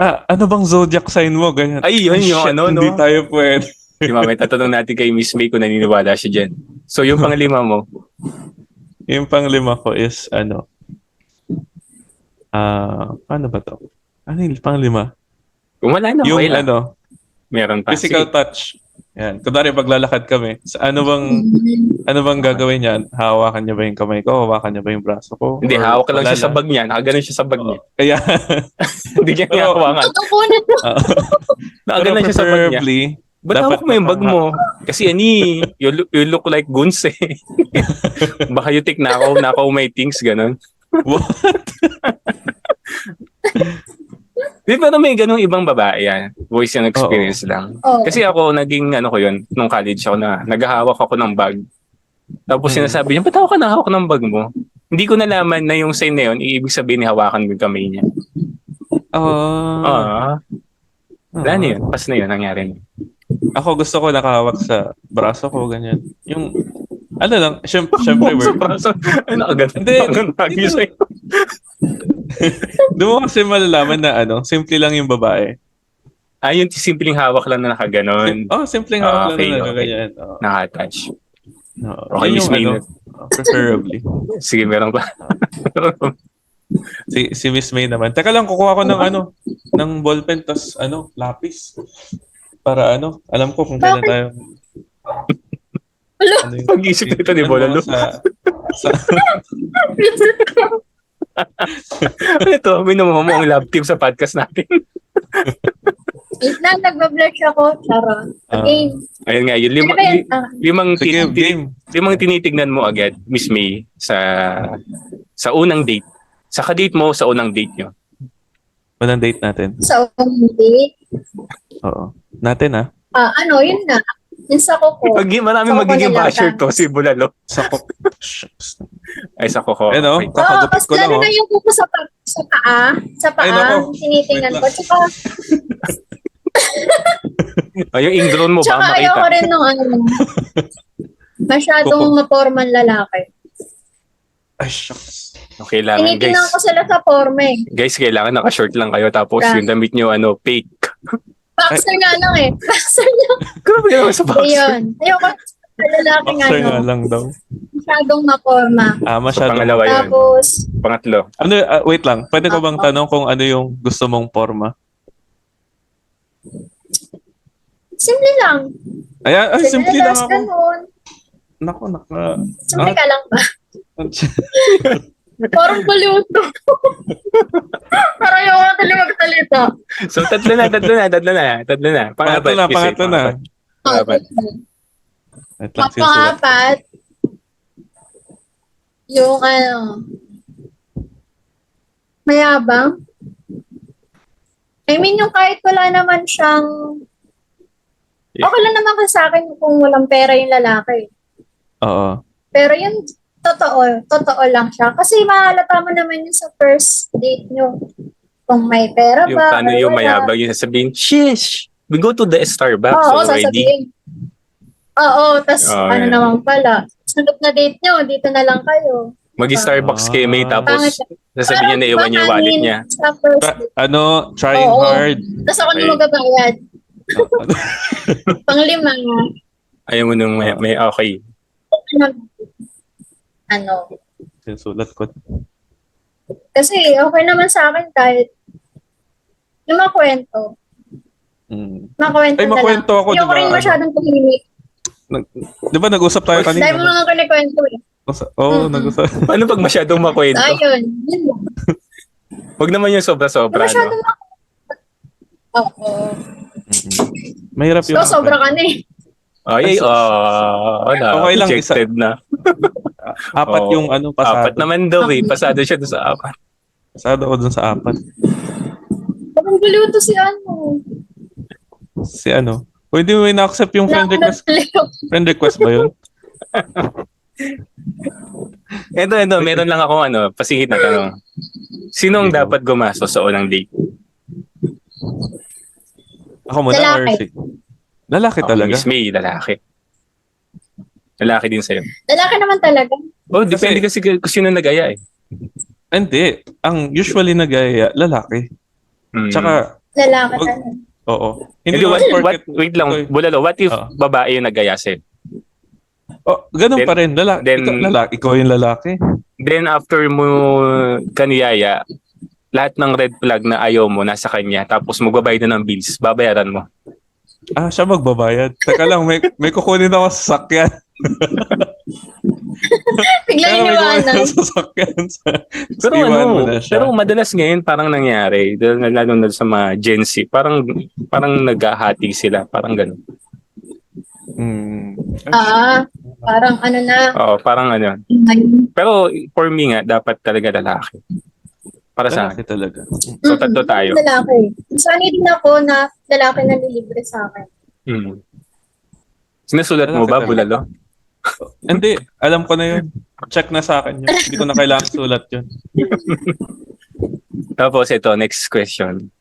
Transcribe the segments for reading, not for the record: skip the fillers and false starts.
Ano bang zodiac sign mo? Ganyan. Ay, yun yung Shit, ano, hindi no? tayo pwede. Di ba, may tatanong natin kay Miss May kung naniniwala siya dyan. So, yung panglima mo, Yung panglima ko is, paano ba to? Ano yung panglima? kung wala na, okay Yung lang. Meron pa. physical Sige. touch. Yan. Kunwari, paglalakad kami, ano bang gagawin niyan? Hawakan niya ba yung kamay ko? Hawakan niya ba yung braso ko? Hindi, Or hawak ka lang wala siya sa lang? bag niya. Nakaganon siya sa bag niya. Kaya, Hindi niya pero, hawakan. Tutukunan mo. ah, pero Nakaganon siya sa bag niya. preferably, Ba't dapat hawak mo yung bag mo? Kasi you look like goons eh. Baka you take nakaw my things, ganon. What? Di ba may ganong ibang babae yan? Voice and experience lang. Oo. Kasi ako, naging ano ko yun, nung college ako na, naghahawak ako ng bag. Tapos sinasabi niya, ba't ako ka nahawak ng bag mo? Hindi ko nalaman na yung sign na yun, ibig sabihin ni hawakan mo yung kamay niya. Wala na yun. Pas na yun, nangyari na. Ako gusto ko nakahawak sa braso ko, ganyan. Yung, ano lang, syempre, Sa braso. Ano agad? Hindi, Lagi hindi. sa'yo. Doon mo kasi malalaman na simple lang yung babae. Yung simpleng hawak lang na nakaganon. Simpleng hawak Okay, lang na okay. nagaganyan. Naka-touch. Okay, Yun Miss yung May. preferably. Sige, meron pa. Si Miss May naman. Teka lang, kukuha ko ng ballpen tas lapis. Para alam ko kung kailan tayo. Wala. Pag-isip ito ni Bolalo. Ito, minumuha mo ang love team sa podcast natin. Wait lang, nagbabless ako. Charot. Again. Ayun nga, yung Ano ba yan? Sige, game. limang tinitignan mo agad, Miss May, sa unang date. Sa ka-date mo, sa unang date nyo. Walang date natin. Sa hindi. Oo. Natin Yun na. Yung sa kuko. Maraming Sa magiging kuko basher nalaga. to, si Bulalo. Sa Ay, sa Coco. Ano? Okay. Kakagupit ko lang. Lalo na yung kuko sa paa. Sa paa. Ay, nako. Tinitingnan Wait ko. lang. Tsaka, Yung ingron mo, tsaka baka ayoko makita. rin nung masyadong Kuko. maporman lalaki. Ay, shucks. Kailangan, guys. Tinitingnan ko sila sa forma eh. Guys, kailangan naka-short lang kayo tapos Yeah. yung damit nyo, fake. Boxer nga lang eh. Boxer lang. Grabe ka naman sa boxer. Ayun. Ayoko sa lalaking Boxer nga lang daw. masyadong maporma. Masyado. Pangalawa yun. Tapos, Pangatlo. Wait lang. Pwede ko bang tanong kung ano yung gusto mong forma? simple lang. Ayan, simple lang Tapos ako. ganun. Naku. Simple ka lang ba? Parang paluto. Parang yung mga talaga magsalita. So, tatlo na. Pangatlo na, pangatlo na. Pangapat. Wait lang, sinusulat. Pang-apat, yung mayabang. I mean, yung kahit wala naman siyang, okay lang naman kasi sa akin kung walang pera yung lalaki. Oo. Pero yung totoo lang siya. Kasi mahalata mo naman yung sa first date nyo. Kung may pera Yung ba, paano or yung wala. mayabang yung sasabihin, shish, we go to the Starbucks Oo, already. sasabihin. Oo, tas ano yan. naman pala. Sunod na date nyo, dito na lang kayo. Mag-Starbucks kayo, May, tapos Pangit. sasabihin niya na iwan niya yung wallet niya. Sa first date. Trying Oo. hard. Tapos ako Okay. na magbabayad. Panglima, Ayaw mo nung may okay. Sinusulat ko. kasi okay naman sa akin kahit yung makwento. Makwento Ay, na makwento lang. ako, Hindi ako diba? rin masyadong tumimik. Di ba nag-usap tayo Dahil mo kanina? naman kinikwento eh. Nag-usap. Paano pag masyadong makwento? Ayun. Yun lang. Huwag naman yung sobra-sobra, Masyadong no? Oo. Mahirap So, sobra ka na eh. Ay, Okay lang, rejected na. Apat Oo. yung pasado. Apat naman daw eh. Pasado siya doon sa apat. Pasado ko dun sa apat. Parang baliw to si Si O hindi mo na-accept yung friend request? Friend request ba yun? Ito, meron lang ako pasingit na tanong. Sino ang dapat gumastos sa unang date? Ako muna or Lalaki. si... Lalaki talaga? Miss May, lalaki. Lalaki din sa'yo. Lalaki naman talaga. Oh, depende kasi kung sino nag-aya eh. Hindi. Ang usually nagaya, lalaki. Tsaka, Lalaki Wag- talaga. Oo. Hindi Hindi, naman porket... wait lang, Oy. Bulalo, what if Oo. babae yung nag-ayasin? Oh, ganun Then- pa rin. then- Ikaw yung lalaki. Then after mo kaniyaya, lahat ng red flag na ayaw mo nasa kanya, tapos magbabayad na ng bills, babayaran mo. Ah, siya magbabayad. Teka lang, may kukunin ako sa sasakyan. Biglang Kaya may kukunin iniwanan. ako sa sasakyan. Pero Iwan mo na siya. pero madalas ngayon parang nangyari, lalo na sa mga Gen Z, parang naghahati sila, parang gano'n. Hmm. Parang ano na. Oo, parang ano. Ngayon. Pero for me nga, dapat talaga lalaki. Para sa Lalaki akin. talaga. So, tatlo tayo. Lalaki. Sanay din ako na lalaki na nilibre sa akin. Mm. Sinusulat mo Lalaki ba, talaga. Bulalo? Hindi, alam ko na yun. Check na sa akin yun. Hindi ko na kailangan sulat yun. Tapos ito, next question.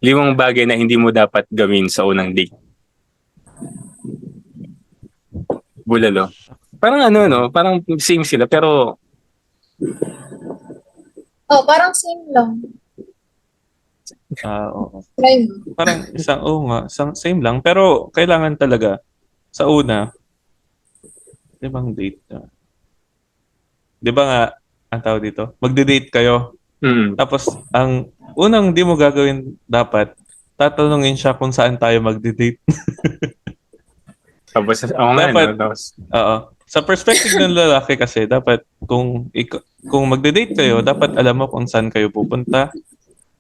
5 bagay na hindi mo dapat gawin sa unang date. Bulalo. Parang ano, no? Parang same sila, pero Oh, parang same lang. Oo. Try mo. Parang same lang. Pero kailangan talaga sa una, bang date na? Di ba nga, ang tawag dito, magde-date kayo. Tapos, ang unang di mo gagawin dapat, tatanungin siya kung saan tayo magde-date. tapos, oo nga, Dapat, no? Tapos, Oo. Sa perspective ng lalaki kasi, dapat kung magde-date kayo, dapat alam mo kung saan kayo pupunta.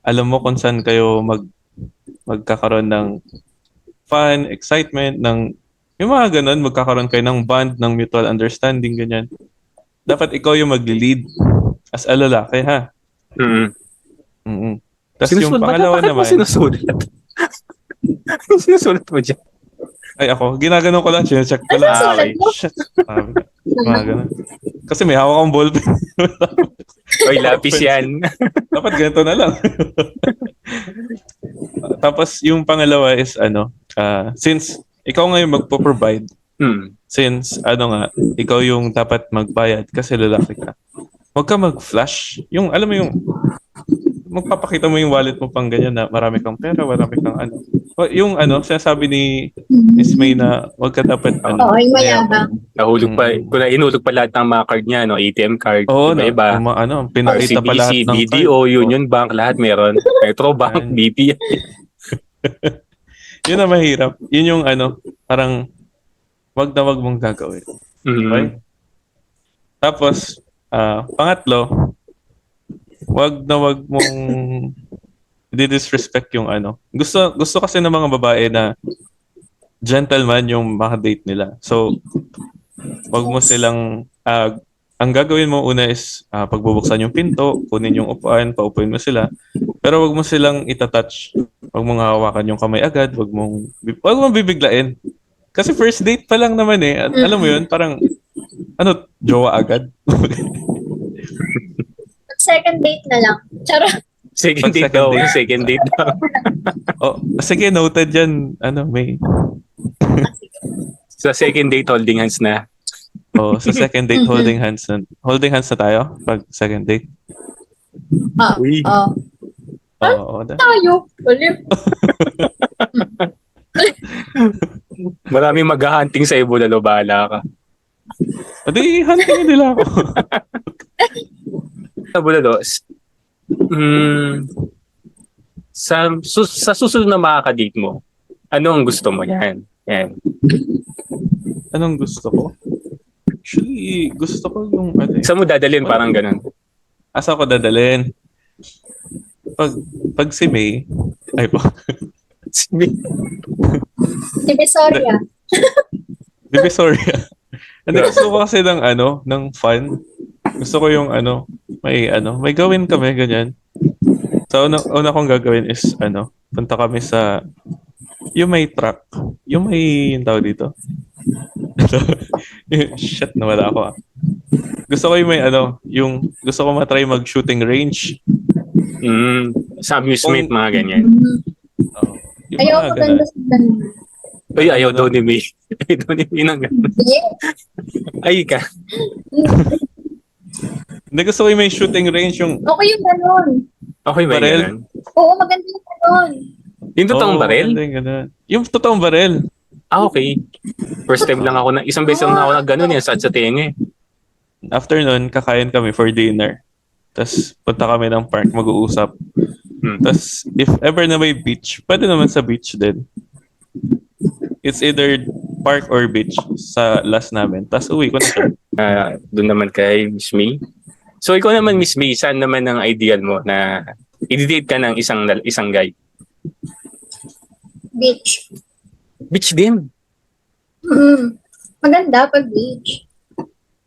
Alam mo kung saan kayo magkakaroon ng fun, excitement, yung mga ganun, magkakaroon kayo ng bond, ng mutual understanding, ganyan. Dapat ikaw yung magli-lead as a lalaki, ha? Mm-mm. Tapos yung pangalawa bakit mo naman, sinusulat? Sinusulat mo dyan? ay ako, ginaganon ko lang, check ko Ano lang. sulat okay. mo? Shit. Mga ganun. Kasi may hawak akong ballpen. Oy, lapis yan. Dapat ganito na lang. Tapos yung pangalawa is since ikaw ngayon magpo-provide, since ikaw yung dapat magbayad kasi lalaki ka, huwag ka mag-flash. Yung alam mo yung magpapakita mo yung wallet mo pang ganyan na marami kang pera, marami kang yung sinasabi ni Miss May na huwag ka dapat Oo, yung mayabang. Nahulog pa, kung inulog pa lahat ng mga card niya, no? ATM card, Oo, iba-iba. yung mga pinakita pa lahat OCBC, ng BDO, card. Union Bank, lahat meron. Metro Bank, Yan. BP. Yun ang mahirap. Yun yung parang wag na wag mong gagawin. Okay? Tapos, pangatlo, wag na wag mong di-disrespect yung Gusto kasi ng mga babae na gentleman yung date nila. So, wag mo silang ang gagawin mo una is pagbubuksan yung pinto, kunin yung upuan, paupuin mo sila. Pero wag mo silang itatouch. Wag mong hawakan yung kamay agad, wag mong bibiglain. Kasi first date pa lang naman eh. At alam mo yun, parang jowa agad. Second date na lang. Charot. Second Pag date second daw. date. Second date daw. Sige, noted yan. May. Sa second date, holding hands na. Sa second date, holding hands na. Holding hands na tayo pag second date. Uy. Oo. Tayo. Ulit. Maraming mag-hunting sa Bulalo, bahala ka. Hindi, huntingin nila ako. Sa Bulalo, sa susunod na makaka-date mo, ano ang gusto mo? Yan. Anong gusto ko? Actually, gusto ko yung Saan mo dadalhin? Parang ganun. Asa ko dadalhin? Pag si May, ay po. Divisoria. Divisoria. Hindi, gusto ko kasi ng fun. Gusto ko yung may gawin kami, ganyan. So, una kong gagawin is, punta kami sa, yung may truck. Yung tawag dito. Shit, nawala ako. Gusto ko yung gusto ko matry mag-shooting range. Sa amusement, mga ganyan. Yung Ayaw mga ko ganun. ganda sa ganun. Uy, ayaw daw ni May. Ayaw daw ni May ng ganun. Ay ka. Hindi, gusto ko yung may shooting range yung Okay yung ganun. Okay ba Barel? yun? Oo, maganda yung ganun. Yung totoong Oo, baril? maganda yung ganun. Yung totoong barel. Okay. First time lang ako isang beses lang ako na ganun yan sa tenga eh. After nun, kakain kami for dinner. Tapos punta kami ng park, mag-uusap. Hmm. Tapos if ever na may beach, pwede naman sa beach din. It's either park or beach sa last namin. Tapos uwi ko na siya. Doon naman kay Miss May. So ikaw naman Miss May, saan naman ang ideal mo na i-date ka ng isang guy? Beach. Beach din. Maganda pag beach.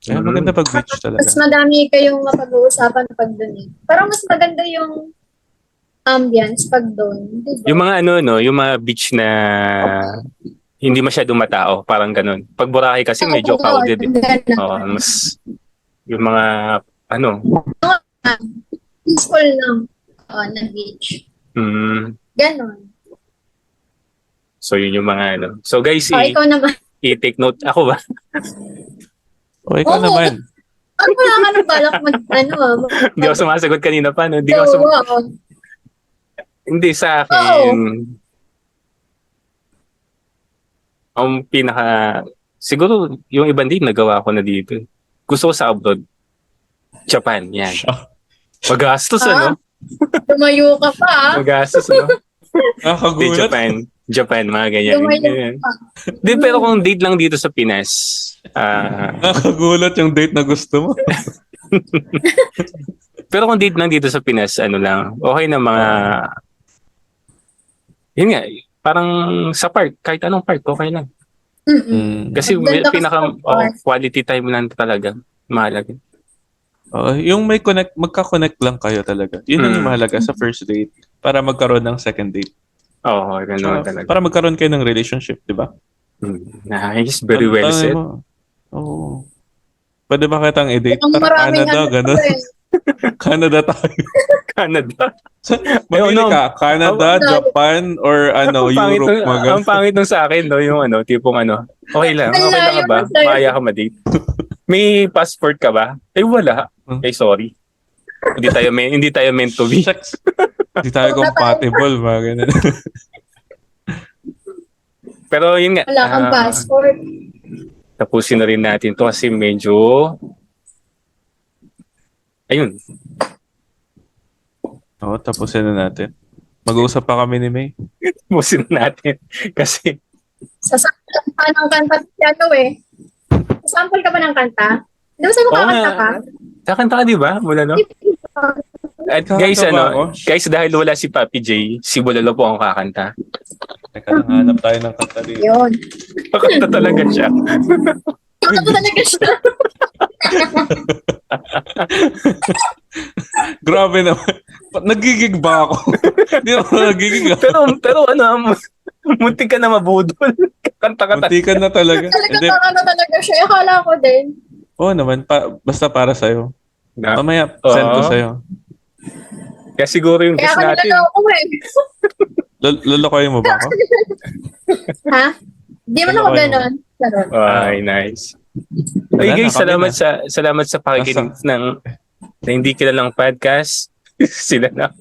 Kaya maganda pag beach Mas talaga. madami kayong mapag-uusapan pag doon eh. Parang mas maganda yung ambience pag doon. Diba? Yung mga yung mga beach na hindi masyadong matao, parang ganun. Pag Boracay kasi medyo Oo, crowded eh. ganun. Oo, mas yung mga Peaceful lang. Oo, na beach. Ganon. so yun yung mga So guys, Ikaw naman. i-take note. Ako ba? O ikaw Oo. naman. Ano wala ka nang balak Hindi ako sumasagot kanina pa. No? Hindi sa akin. Ang siguro yung ibang din nagawa ko na dito. Gusto ko sa abroad. Japan, yan. Magastos, ano? Tumayo ka pa. Magastos, no? Nakakagulat. Japan, mga ganyan. Tumayo ka. Di, pero kung date lang dito sa Pinas, Nakakagulat yung date na gusto mo. pero kung date lang dito sa Pinas, okay na mga, yun nga, parang sa park, kahit anong park, okay lang. Kasi Maganda ka pinaka sa park. quality time lang talaga. Mahalaga. Yung may magka-connect lang kayo talaga. Yun ang mahalaga sa first date para magkaroon ng second date. Oo, ganun talaga. Para magkaroon kayo ng relationship, di ba? Nice, very well said. Oo. Pwede ba kitang i-date? Ang Tara, maraming Canada, gano'n. Canada tayo. Canada. Mamili ka, Canada, Japan, or Europe. Ang pangit nung sa akin, no, yung tipong okay lang ka ba? Maya ka ma-date. May passport ka ba? Wala. Sorry. Hindi tayo meant to be. Shucks. Hindi tayo compatible, mga ganun. Pero yun nga. Wala kang passport. Tapusin na rin natin to kasi medyo ayun. Oo, tapusin na natin. Mag-uusap pa kami ni May. Tapusin na natin kasi Sasample ka ng kanta Sasample ka ba ng kanta? Di ba sa kakanta ka? Kakanta ka, di ba? Mula, no? At guys, guys, dahil wala si Papi J, si Bulalo po ang kakanta. Teka lang, hanap tayo ng kanta dito. Yun. Kakanta talaga siya. Kakanta talaga siya. Grabe naman. Nagigig ba ako? Hindi ako nagigig ako. Pero muntik ka na mabudol. Kanta ka Muntikan na talaga. Kakanta talaga siya. Akala ko din. Oo naman, basta para sa'yo. Mamaya, send ko sa'yo. Kaya siguro yung guest natin. Kaya ako Lulukoy mo ba ako? Ha? Di man ako ganon. Ay, nice. Hey guys, salamat sa pakikinig ng hindi kilalang podcast. Sila na.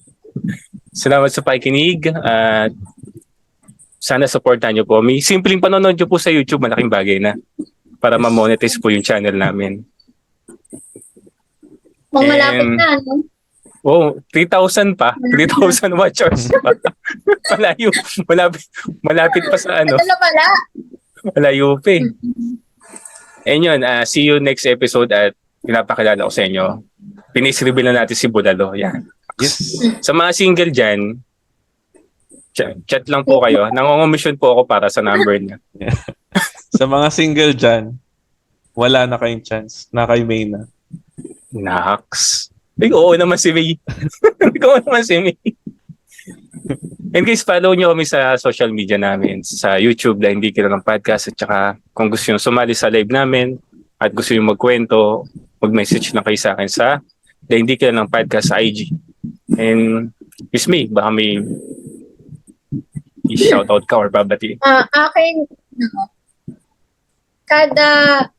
Salamat sa pakikinig at sana supportan niyo po. May simpleng panonood niyo po sa YouTube, malaking bagay na para ma-monetize po yung channel namin. Malapit na, no? Oh, 3,000 pa. 3,000 watchers pa. Malapit pa sa pala. Malayo pa eh. And yun, see you next episode at pinapakilala ko sa inyo. Pinis-reveal na natin si Bulalo. Yan. Yes. Sa mga single dyan, chat lang po kayo. Nangongomission po ako para sa number niya. Yeah. Sa mga single dyan, wala na kayong chance. Na kay May na. Naks. Oo naman si May. Oo naman si May. And guys, follow nyo kami sa social media namin. Sa YouTube, na hindi kilalang podcast. At saka kung gusto nyo sumali sa live namin at gusto nyo magkwento, mag-message na kayo sa akin sa na hindi kilalang podcast sa IG. And Miss May, baka may i-shoutout ka or babati. Akin,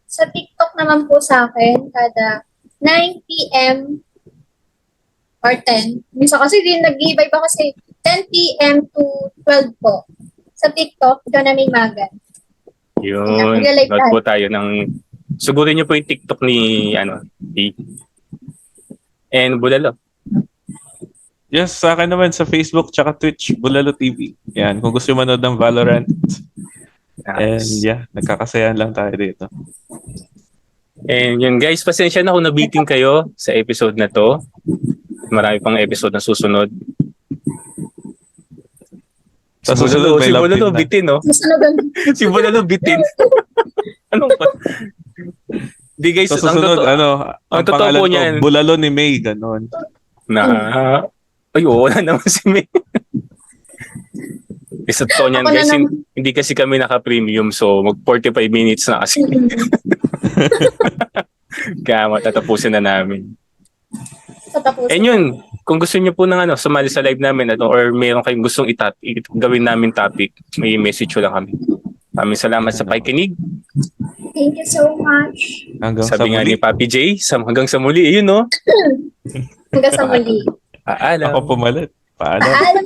sa TikTok naman po sa akin, kada 9 p.m. or 10. Minsan kasi din nag-iiba pa kasi 10 p.m. to 12 po. Sa TikTok, doon na may magan. Yun. Nag-like Note po tayo ng... Sugurin niyo po yung TikTok ni, D. And Bulalo. Yes, sa akin naman sa Facebook tsaka Twitch, Bulalo TV. Yan, kung gusto mo manood ng Valorant. And Nice. yeah, nagkakasayahan lang tayo dito. And yun guys, pasensya na kung nabitin kayo sa episode na to. Marami pang episode na susunod. Sa susunod, may si love Bulalo team na. bitin, no? Susunod ang Si Bulalo bitin. Anong pa? Di guys, Sa susunod, ang ang totoo pangalan po ko, niyan. Bulalo ni May, ganon. Ay, wala naman si May. Isa to niyan Ako na guys, naman. hindi kasi kami naka-premium so mag 45 minutes na kasi. Kaya matatapusin na namin. Tatapusin. And yun, kung gusto niyo po ng sumali sa live namin or mayroon kayong gustong gawin namin topic, may message lang kami. Maraming salamat sa pakikinig. Thank you so much. Hanggang sa Sabi nga ni muli. Papi J, hanggang sa muli, ayun no. Hanggang sa muli. Paalam. Ako pumalit. Paalam. Paalam.